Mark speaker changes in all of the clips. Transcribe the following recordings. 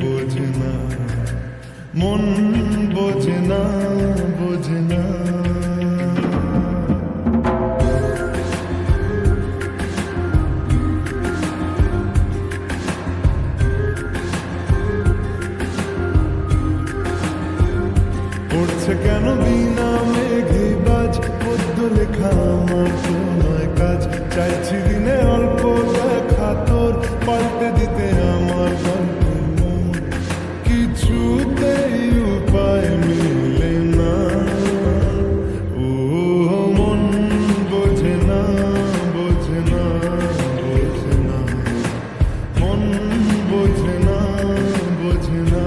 Speaker 1: বোঝে না, মন বোঝে না, বোঝে না। পড়ছে কেন বিনা মেঘে বাজ, পদ্য লেখা আমার তো নয় কাজ। চাইছি দিনে অল্প দেখা তোর, পাল্টে দিতে আমার গল্পের মন। কিছুতেই উপায় মিলে না, ও মন বোঝে না, বোঝে না, বোঝে না, মন বোঝে না, বোঝে না।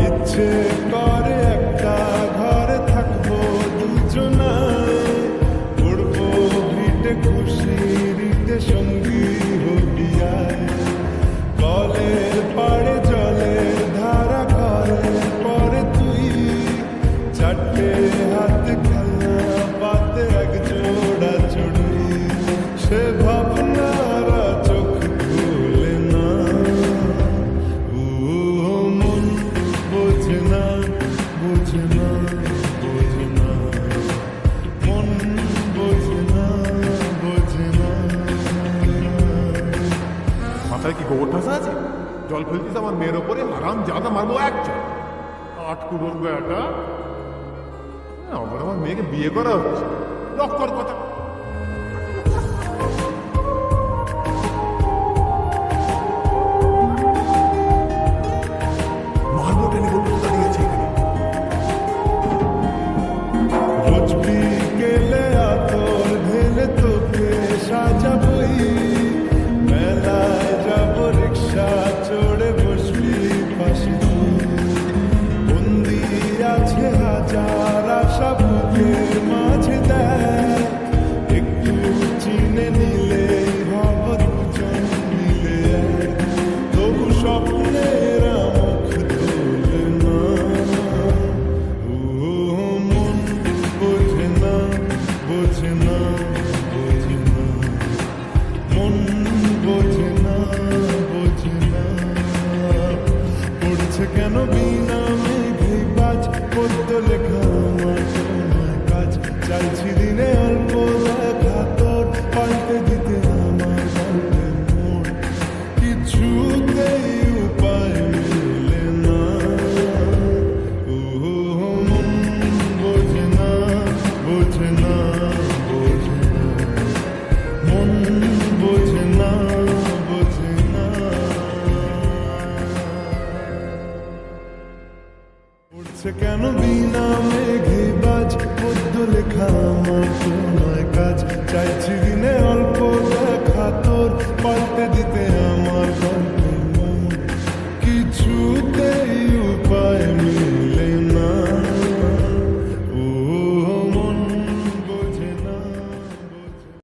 Speaker 1: ইচ্ছে করে একটা ঘরে থাকবো দুজনায়, উড়বো ভিটে খুশি রিটে সঙ্গী হবিয়ায়। কলের পাড়ে জলের ধারা ঘরে পরে তুই, চারটে হাতে খেলনা পাতে এক জোড়া চড়ি। সে ভাবনারা চোখ খুলে না, ও মন বোঝে না, বোঝে না, বোঝে না, মন বোঝে না, বোঝে না।
Speaker 2: মাথায় কি গোবর ঠাসা আছে? জল ফেলতিস আমার মেয়ের ওপরে, আরাম জাদা মারবো এক চল। আটকুড়োর বেটা, আমার মেয়েকে বিয়ে করা হচ্ছে, লক্কর কথা। মারবো টেনে বলবো দাঁড়িয়েছে এখানে।
Speaker 1: রোজ বিকেলে আতর ঢেলে তোকে সাজাবই, মেলায় যাব রিক্সা চড়ে বসবি পাশে তুই। বন্দি আছে হাজার আশা বুকের মাঝে, দেখ একটু চিনে নিলেই হব দুজন মিলে এক। তবু স্বপ্নেরা মুখ তোলে না, ও মন বোঝে না, বোঝে না, বোঝে না, মন বোঝে না, বোঝে না। পড়ছে কেন বিনা মেঘে বাজ, পদ্য লেখা আমার তো নয় কাজ। চাইছি দিনে অল্প